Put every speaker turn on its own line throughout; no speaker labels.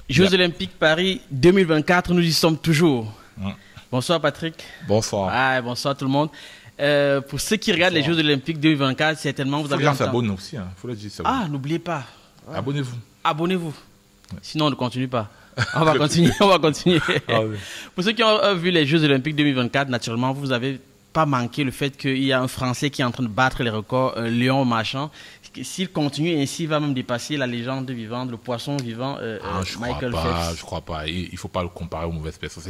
Jeux Olympiques Paris 2024, nous y sommes toujours. Bonsoir Patrick.
Bonsoir.
Ah, bonsoir tout le monde. Pour ceux qui regardent les Jeux Olympiques 2024, certainement vous avez
entendu. S'abonner aussi, hein. Faut le dire.
Ah, n'oubliez pas.
Ouais. Abonnez-vous.
Abonnez-vous. Ouais. Sinon, on ne continue pas. On va continuer. On va continuer. Ah, oui. Pour ceux qui ont vu les Jeux Olympiques 2024, naturellement, vous avez pas manqué le fait qu'il y a un Français qui est en train de battre les records, Léon Marchand. S'il continue ainsi, il va même dépasser la légende vivante, le poisson vivant, Michael Phelps.
Je crois pas. Il ne faut pas le comparer aux mauvaises personnes.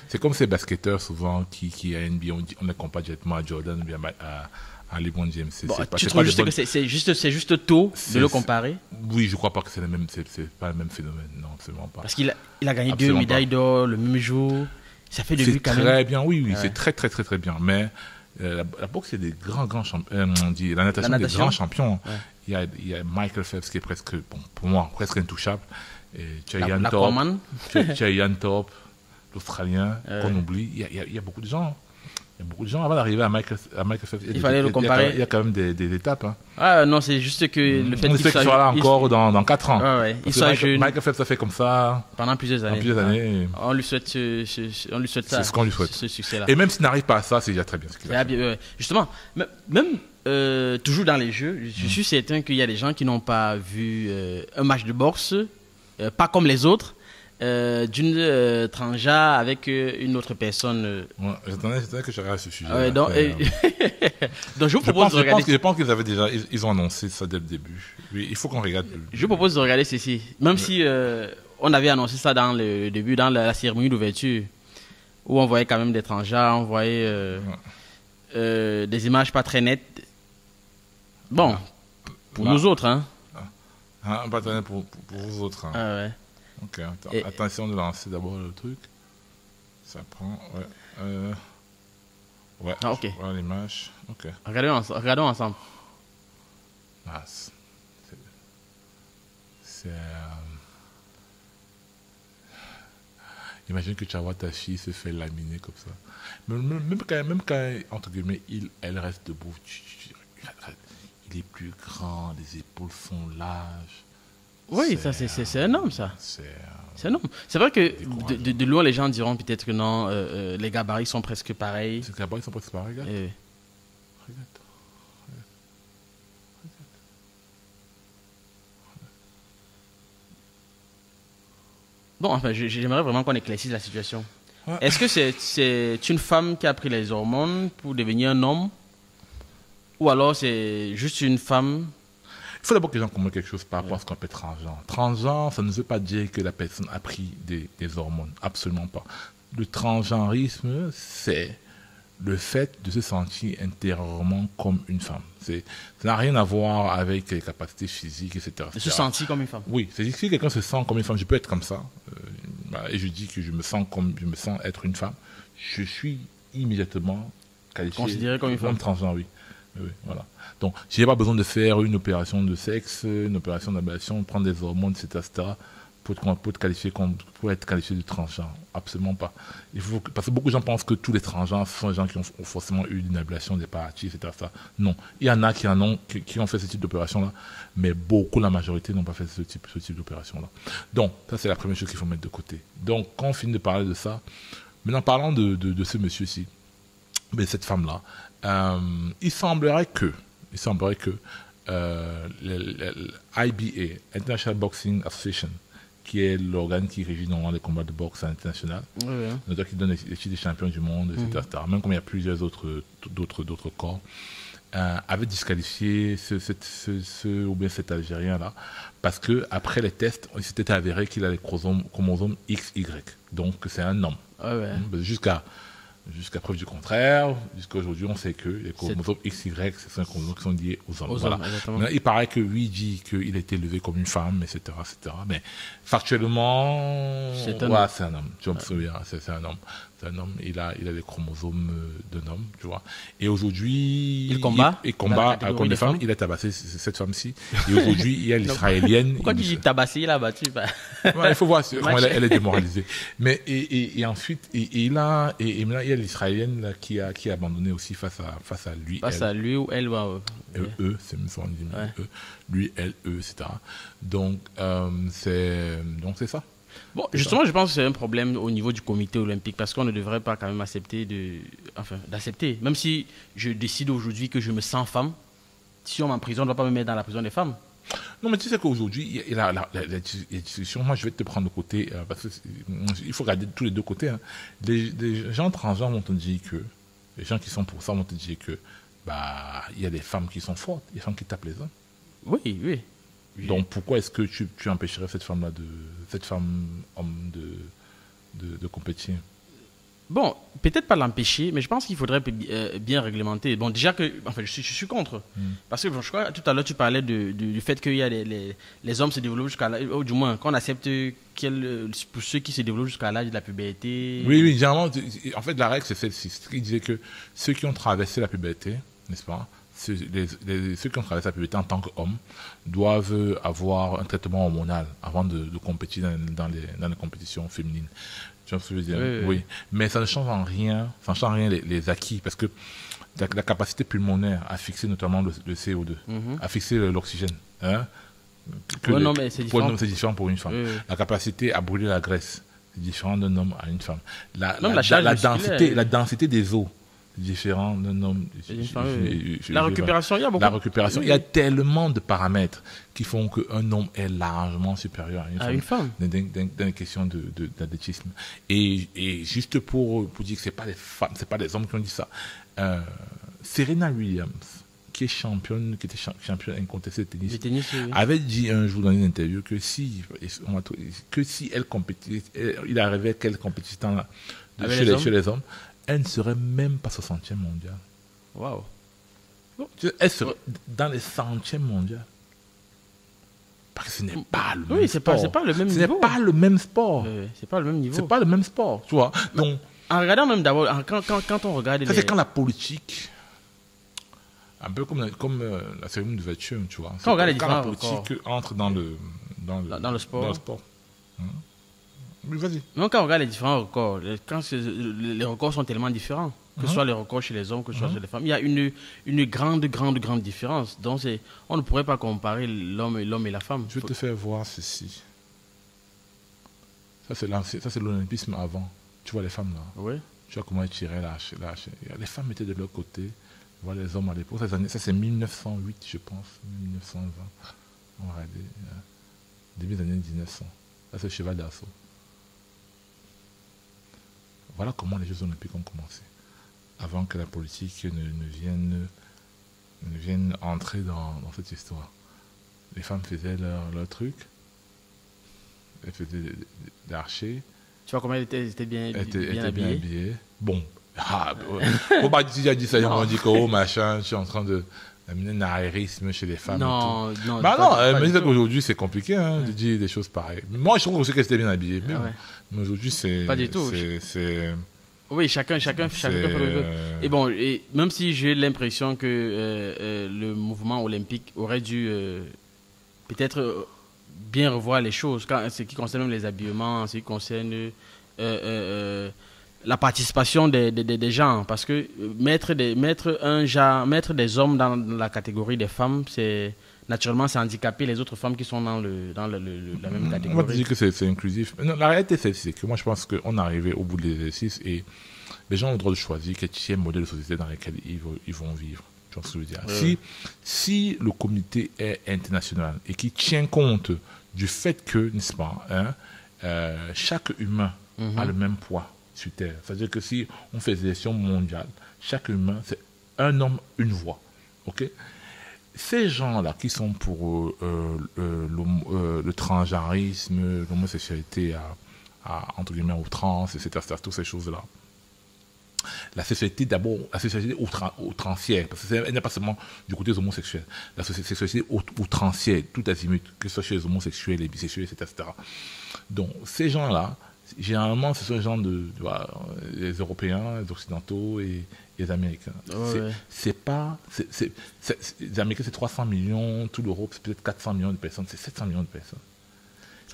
C'est comme ces basketteurs souvent qui à NBA, on les compare directement à Jordan ou bien à LeBron James.
Bon, tu trouves juste que c'est juste tôt de le comparer?
Oui, je crois pas que c'est pas le même phénomène. Non, absolument pas.
Parce qu'il a gagné absolument 2 médailles d'or le même jour. Ça fait début quand même.
C'est très bien, oui, ouais. C'est très bien. Mais la boxe, c'est des grands champions. La natation, des grands champions. Ouais. Il y a Michael Phelps qui est presque, bon, pour moi, presque intouchable. Tu as Ian Thorpe, l'Australien, qu'on oublie. Il y a beaucoup de gens. Il y a beaucoup de gens avant d'arriver à Michael Phelps.
Il fallait le comparer.
Il y a quand même des étapes. Hein.
Ah non, c'est juste que le fait
qu'il soit là encore dans 4 ans.
Ah ouais. Il soit jeune.
Michael Phelps a fait comme ça
pendant plusieurs années.
On
lui souhaite ça.
C'est ce qu'on lui souhaite.
Ce succès-là.
Et même s'il n'arrive pas à ça, c'est déjà très bien.
Justement, même toujours dans les jeux, je suis certain qu'il y a des gens qui n'ont pas vu un match de boxe, pas comme les autres. D'une transja avec une autre personne.
Ouais, j'attendais que je regarde ce sujet.
Donc je vous propose de regarder.
Je pense qu'ils avaient déjà, ils ont annoncé ça dès le début. Il faut qu'on regarde.
Je vous propose de regarder ceci. Même si on avait annoncé ça dans le début, dans la cérémonie d'ouverture, où on voyait quand même des transjas, on voyait des images pas très nettes. Bon, pour nous autres, hein.
Pas très net pour vous autres. Hein.
Ah ouais.
Ok, attention de lancer d'abord le truc. Ça prend, ouais.
Ah, ok.
Voilà l'image. Ok.
Regardons ensemble.
Ah, imagine que tu vois ta fille se fait laminer comme ça. Même quand entre guillemets, elle reste debout, il est plus grand, les épaules sont larges.
Oui, ça c'est un homme, ça. C'est un homme. C'est vrai que de loin, les gens diront peut-être que non, les gabarits sont presque pareils.
Les gabarits sont presque pareils, regarde. Regarde.
Bon, enfin, j'aimerais vraiment qu'on éclaircisse la situation. Ouais. Est-ce que c'est une femme qui a pris les hormones pour devenir un homme? Ou alors c'est juste une femme?
Il faut d'abord que les gens comprennent quelque chose par rapport à ce qu'on appelle transgenre. Transgenre, ça ne veut pas dire que la personne a pris des hormones. Absolument pas. Le transgenrisme, c'est le fait de se sentir intérieurement comme une femme. Ça n'a rien à voir avec les capacités physiques, etc.
De se sentir comme une femme.
Oui, c'est-à-dire que si quelqu'un se sent comme une femme, je peux être comme ça, et je dis que je me sens être une femme, je suis immédiatement qualifié
considéré comme une femme.
Transgenre, oui. Oui, voilà. Donc, je n'ai pas besoin de faire une opération de sexe, une opération d'ablation, prendre des hormones, etc. pour être qualifié de transgenre. Absolument pas. Parce que beaucoup de gens pensent que tous les transgenres sont des gens qui ont forcément eu une ablation des parties, etc. Non. Il y en a qui ont fait ce type d'opération-là, mais la majorité n'ont pas fait ce type d'opération-là. Donc, ça, c'est la première chose qu'il faut mettre de côté. Donc, quand on finit de parler de ça, maintenant, parlant de ce monsieur-ci, mais cette femme-là, il semblerait que l'IBA, International Boxing Association, qui est l'organe qui régit normalement les combats de boxe international, qui donne les titres des champions du monde, etc. Même comme il y a plusieurs d'autres corps, avait disqualifié ou bien cet Algérien-là, parce qu'après les tests, il s'était avéré qu'il a les chromosomes XY. Donc c'est un homme. Jusqu'à preuve du contraire, jusqu'à aujourd'hui, on sait que les chromosomes XY, ce sont les chromosomes qui sont liés aux hommes. Voilà. Il paraît que lui dit qu'il a été élevé comme une femme, etc. Mais factuellement, c'est un homme. Tu vois, c'est un homme. C'est un homme, il a les chromosomes d'un homme, tu vois. Et aujourd'hui,
il combat
comme des femmes. Il a tabassé cette femme-ci. Et aujourd'hui, il y a l'israélienne.
Pourquoi tu dis tabassé, il a battu?
Il faut voir comment elle est démoralisée. Mais et ensuite, maintenant, il y a l'israélienne là, qui a abandonné aussi face à lui.
Face à lui ou elle,
c'est même son lui, elle, etc. Donc c'est ça.
Bon, justement, je pense que c'est un problème au niveau du comité olympique parce qu'on ne devrait pas quand même accepter d'accepter. Même si je décide aujourd'hui que je me sens femme, si on m'emprisonne, on ne doit pas me mettre dans la prison des femmes.
Non, mais tu sais qu'aujourd'hui, il y a la discussion. Moi, je vais te prendre le côté, parce qu'il faut regarder tous les deux côtés. Hein. Les gens transgenres vont te dire que, les gens qui sont pour ça vont te dire que, bah, il y a des femmes qui sont fortes, il y a des femmes qui tapent les hommes.
Oui, oui.
Donc, pourquoi est-ce que tu empêcherais cette femme homme de compétir? Bon,
peut-être pas l'empêcher, mais je pense qu'il faudrait bien réglementer. Bon, déjà que, enfin, je suis contre. Parce que je crois tout à l'heure, tu parlais du fait qu'il y a les hommes se développent jusqu'à l'âge, ou du moins, qu'on accepte pour ceux qui se développent jusqu'à l'âge de la puberté.
Oui, généralement, en fait, la règle, c'est celle-ci. C'est qu'il disait que ceux qui ont traversé la puberté, n'est-ce pas, ceux qui ont traversé la puberté en tant qu'hommes doivent avoir un traitement hormonal avant de compétir dans les compétitions féminines. Tu vois ce que je veux dire? Oui. Mais ça ne change en rien, les acquis, parce que la capacité pulmonaire à fixer notamment le CO2, à fixer l'oxygène, hein,
c'est
différent pour une femme. La capacité à brûler la graisse, c'est différent d'un homme à une femme. La densité des os, différent d'un homme.
La récupération, il y a beaucoup.
La récupération, il y a tellement de paramètres qui font qu'un homme est largement supérieur à une femme. Dans une question d'athlétisme. Et juste pour dire que c'est pas les femmes, c'est pas les hommes qui ont dit ça. Serena Williams, qui était championne incontestée de tennis, avait dit un jour dans une interview que si elle compétit, il arrivait qu'elle compétisse chez les hommes, elle ne serait même pas 60e mondiale.
Waouh.
Elle serait dans les 100e mondiales. Parce que ce n'est pas le même sport.
C'est pas le même niveau.
Ce n'est pas le même sport.
C'est pas le même niveau.
C'est pas le même sport, tu vois. Donc,
en regardant même d'abord, quand on regarde...
Ça, c'est quand la politique... Un peu comme la cérémonie de d'ouverture, tu vois.
Quand
la politique entre dans le
sport.
Dans le sport. Oui, vas-y.
Donc, quand on regarde les différents records, les records sont tellement différents, que ce soit les records chez les hommes, que ce soit chez les femmes. Il y a une grande différence. Donc, on ne pourrait pas comparer l'homme et la femme.
Je vais te faire voir ceci. Ça, c'est l'olympisme avant. Tu vois les femmes là.
Oui.
Tu vois comment ils tiraient les femmes étaient de leur côté. Voilà les hommes à l'époque. Ça, c'est 1908, je pense. 1920. On va regarder. Début des années 1900. Ça, c'est le cheval d'assaut. Voilà comment les Jeux Olympiques ont commencé. Avant que la politique ne vienne entrer dans cette histoire. Les femmes faisaient leur truc. Elles faisaient l'archer.
Tu vois comment elles étaient bien habillées.
Bon. Faut pas dire dit ça, on dit que oh machin, je suis en train de amener un arriérisme chez les femmes.
Non.
Mais c'est qu'aujourd'hui c'est compliqué de dire des choses pareilles. Moi je trouve aussi qu'elle était bien habillée. Mais aujourd'hui c'est
pas du tout. Oui, chacun et bon, même si j'ai l'impression que le mouvement olympique aurait dû peut-être bien revoir les choses, ce qui concerne même les habillements, ce qui concerne la participation des gens, parce que mettre des hommes dans la catégorie des femmes, c'est handicaper les autres femmes qui sont dans la même catégorie.
On va dire que c'est inclusif. Non, la réalité, c'est que moi, je pense qu'on est arrivé au bout de l'exercice et les gens ont le droit de choisir quel modèle de société dans lequel ils vont vivre. Tu vois ce que je veux dire? Si le comité est international et qui tient compte du fait que, n'est-ce pas, chaque humain a le même poids sur Terre. C'est-à-dire que si on fait des élections mondiales, chaque humain, c'est un homme, une voix. Okay? Ces gens-là qui sont pour le transgenrisme, l'homosexualité entre guillemets outrance, etc., toutes ces choses-là, la sexualité d'abord, la sexualité outrancière, parce qu'elle n'est pas seulement du côté des homosexuels, la sexualité outrancière, tout azimut, que ce soit chez les homosexuels, les bisexuels, etc. Donc ces gens-là, généralement, ce sont les gens les Européens, les Occidentaux et les Américains. Les Américains, c'est 300 millions, tout l'Europe, c'est peut-être 400 millions de personnes, c'est 700 millions de personnes.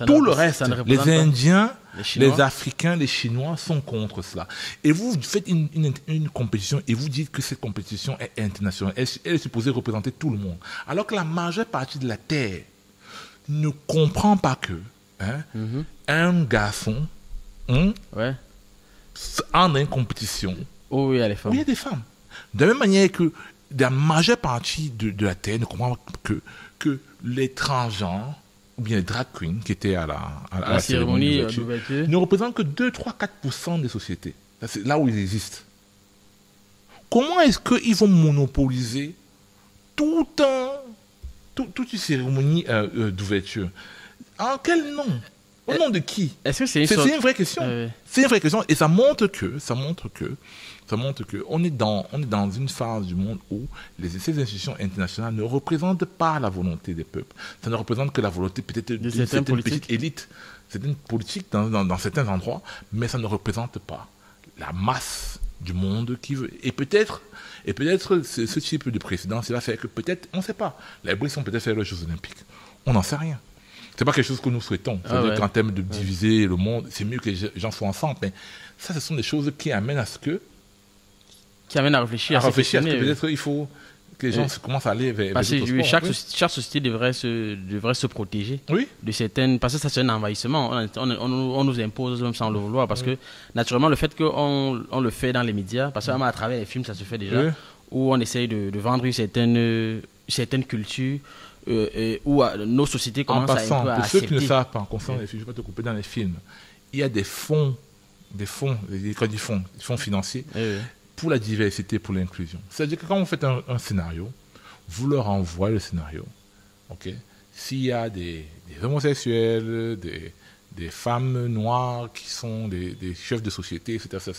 Tout le reste, les Indiens, les Africains, les Chinois sont contre cela. Et vous faites une compétition et vous dites que cette compétition est internationale. Elle est supposée représenter tout le monde. Alors que la majeure partie de la Terre ne comprend pas que un garçon
Ouais.
en une compétition
Oh, oui, il y a les femmes.
où il y a des femmes. De la même manière que la majeure partie de la Terre ne comprend que les transgenres ou bien les drag queens qui étaient à la cérémonie d'ouverture ne représentent que 2, 3, 4% des sociétés. C'est là où ils existent. Comment est-ce qu'ils vont monopoliser toute une cérémonie d'ouverture? En quel nom? Au nom de qui?
Est-ce que c'est
une vraie question. C'est une vraie question et ça montre que on est dans une phase du monde où ces institutions internationales ne représentent pas la volonté des peuples. Ça ne représente que la volonté peut-être d'une certaine petite élite, certaines politiques dans certains endroits, mais ça ne représente pas la masse du monde qui veut. Et peut-être ce type de précédent, cela fait que peut-être, on ne sait pas, les Brics ont peut-être fait les Jeux Olympiques. On n'en sait rien. C'est pas quelque chose que nous souhaitons. C'est-à-dire qu'en termes de diviser le monde, c'est mieux que les gens soient ensemble. Mais ça, ce sont des choses qui amènent à ce que...
Qui amènent à réfléchir.
À réfléchir à ce que peut-être il faut que les gens commencent à aller vers
chaque société devrait se protéger
oui.
de certaines... Parce que ça, c'est un envahissement. On nous impose même sans le vouloir. Parce que, naturellement, le fait qu'on le fait dans les médias, parce qu'à travers les films, ça se fait déjà, où on essaye de vendre une certaine culture... où nos sociétés commencent à un peu à accepter.
Pour ceux qui ne savent pas, concernant les films, je vais pas te couper dans les films, il y a des fonds financiers pour la diversité, pour l'inclusion. C'est-à-dire que quand vous faites un scénario, vous leur envoyez le scénario. S'il y a des homosexuels, des femmes noires qui sont des chefs de société, etc.,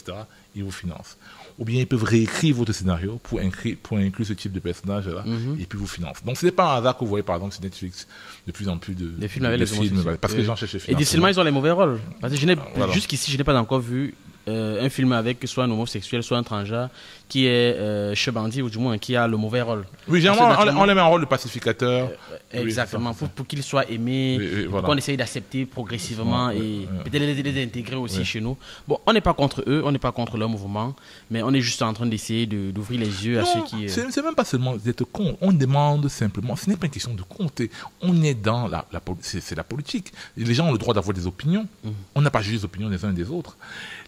ils vous financent. Ou bien ils peuvent réécrire votre scénario pour inclure ce type de personnage-là, et puis vous financent. Donc ce n'est pas un hasard que vous voyez par exemple sur Netflix de plus en plus de
films avec les films,
parce que les gens cherchent le financement.
Et difficilement ils ont les mauvais rôles. Parce que jusqu'ici, je n'ai pas encore vu un film avec soit un homosexuel, soit un transgenre, qui est Chebandi, ou du moins qui a le mauvais rôle.
Oui, généralement, on les met en rôle de pacificateur.
Exactement, pour qu'il soit aimé, qu'on essaye d'accepter progressivement et peut-être les intégrer aussi chez nous. Bon, on n'est pas contre eux, on n'est pas contre leur mouvement, mais on est juste en train d'essayer d'ouvrir les yeux à ceux qui...
C'est même pas seulement d'être con, on demande simplement, ce n'est pas une question de compter, on est dans c'est la politique. Les gens ont le droit d'avoir des opinions, on n'a pas jugé les opinions des uns et des autres.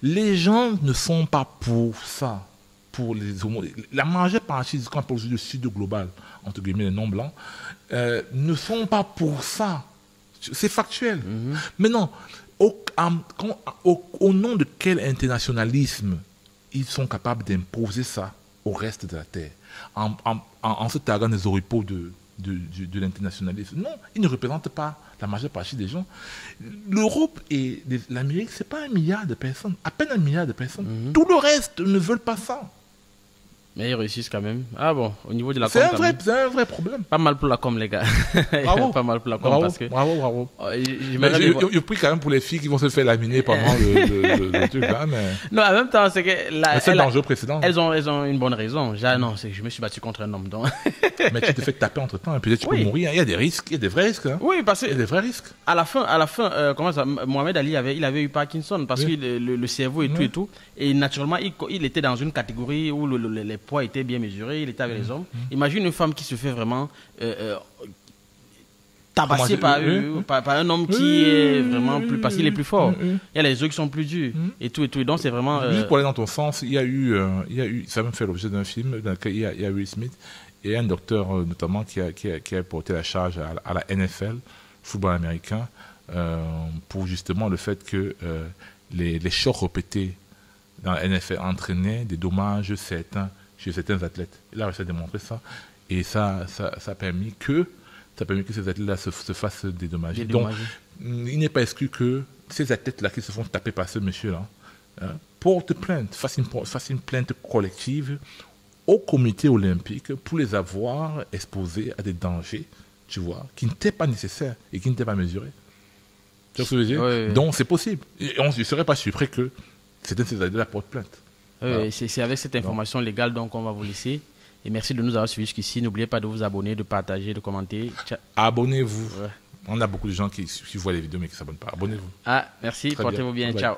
Les gens ne sont pas pour ça. Pour la majeure partie ce qu'on appelle aujourd'hui le sud global, entre guillemets les non-blancs, ne sont pas pour ça. C'est factuel. Maintenant, au nom de quel internationalisme ils sont capables d'imposer ça au reste de la Terre en se taguant des oripeaux de l'internationalisme? Non, ils ne représentent pas la majeure partie des gens. L'Europe et l'Amérique, ce n'est pas 1 milliard de personnes, à peine 1 milliard de personnes. Tout le reste ne veulent pas ça.
Mais ils réussissent quand même. Ah bon, au niveau de la
com, c'est un vrai problème.
Pas mal pour la com, les gars.
Bravo.
Pas mal pour la com.
Bravo,
parce que...
bravo. Je prie quand même pour les filles qui vont se faire laminer pendant le truc là. Mais...
Non, en même temps, c'est que...
c'est l'enjeu précédent.
Elles ont une bonne raison. Non, c'est que je me suis battu contre un homme. Donc...
Mais tu te fais taper entre temps et peut-être tu peux mourir. Il y a des risques, il y a des vrais risques. Hein.
Oui, parce que...
Il y a des vrais risques.
À la fin, comment ça, Mohamed Ali il avait eu Parkinson parce que le cerveau et tout. Et naturellement, il était dans une catégorie où les poids étaient bien mesurés. Il était avec les hommes. Imagine une femme qui se fait vraiment tabasser par un homme qui est vraiment plus... Parce qu'il est plus fort. Il y a les yeux qui sont plus durs. Et tout. Donc c'est vraiment...
Juste pour aller dans ton sens, il y a eu ça même fait l'objet d'un film dans lequel il y a Will Smith et un docteur notamment qui a porté la charge à la NFL, football américain, pour justement le fait que les chocs répétés dans la NFL entraînaient des dommages certains chez certains athlètes. Il a réussi à démontrer ça. Et ça a permis que ces athlètes-là se fassent dédommager. Donc, il n'est pas exclu que ces athlètes-là qui se font taper par ce monsieur-là portent plainte, fassent une plainte collective au comité olympique pour les avoir exposés à des dangers, tu vois, qui n'étaient pas nécessaires et qui n'étaient pas mesurés. Tu vois ce que je veux dire? Oui. Donc, c'est possible. Et on ne serait pas surpris que certains de ces athlètes-là portent plainte.
Oui, c'est avec cette information légale donc on va vous laisser. Et merci de nous avoir suivis jusqu'ici. N'oubliez pas de vous abonner, de partager, de commenter.
Abonnez-vous. On a beaucoup de gens qui voient les vidéos mais qui ne s'abonnent pas. Abonnez-vous.
Merci. Portez-vous bien. Ciao.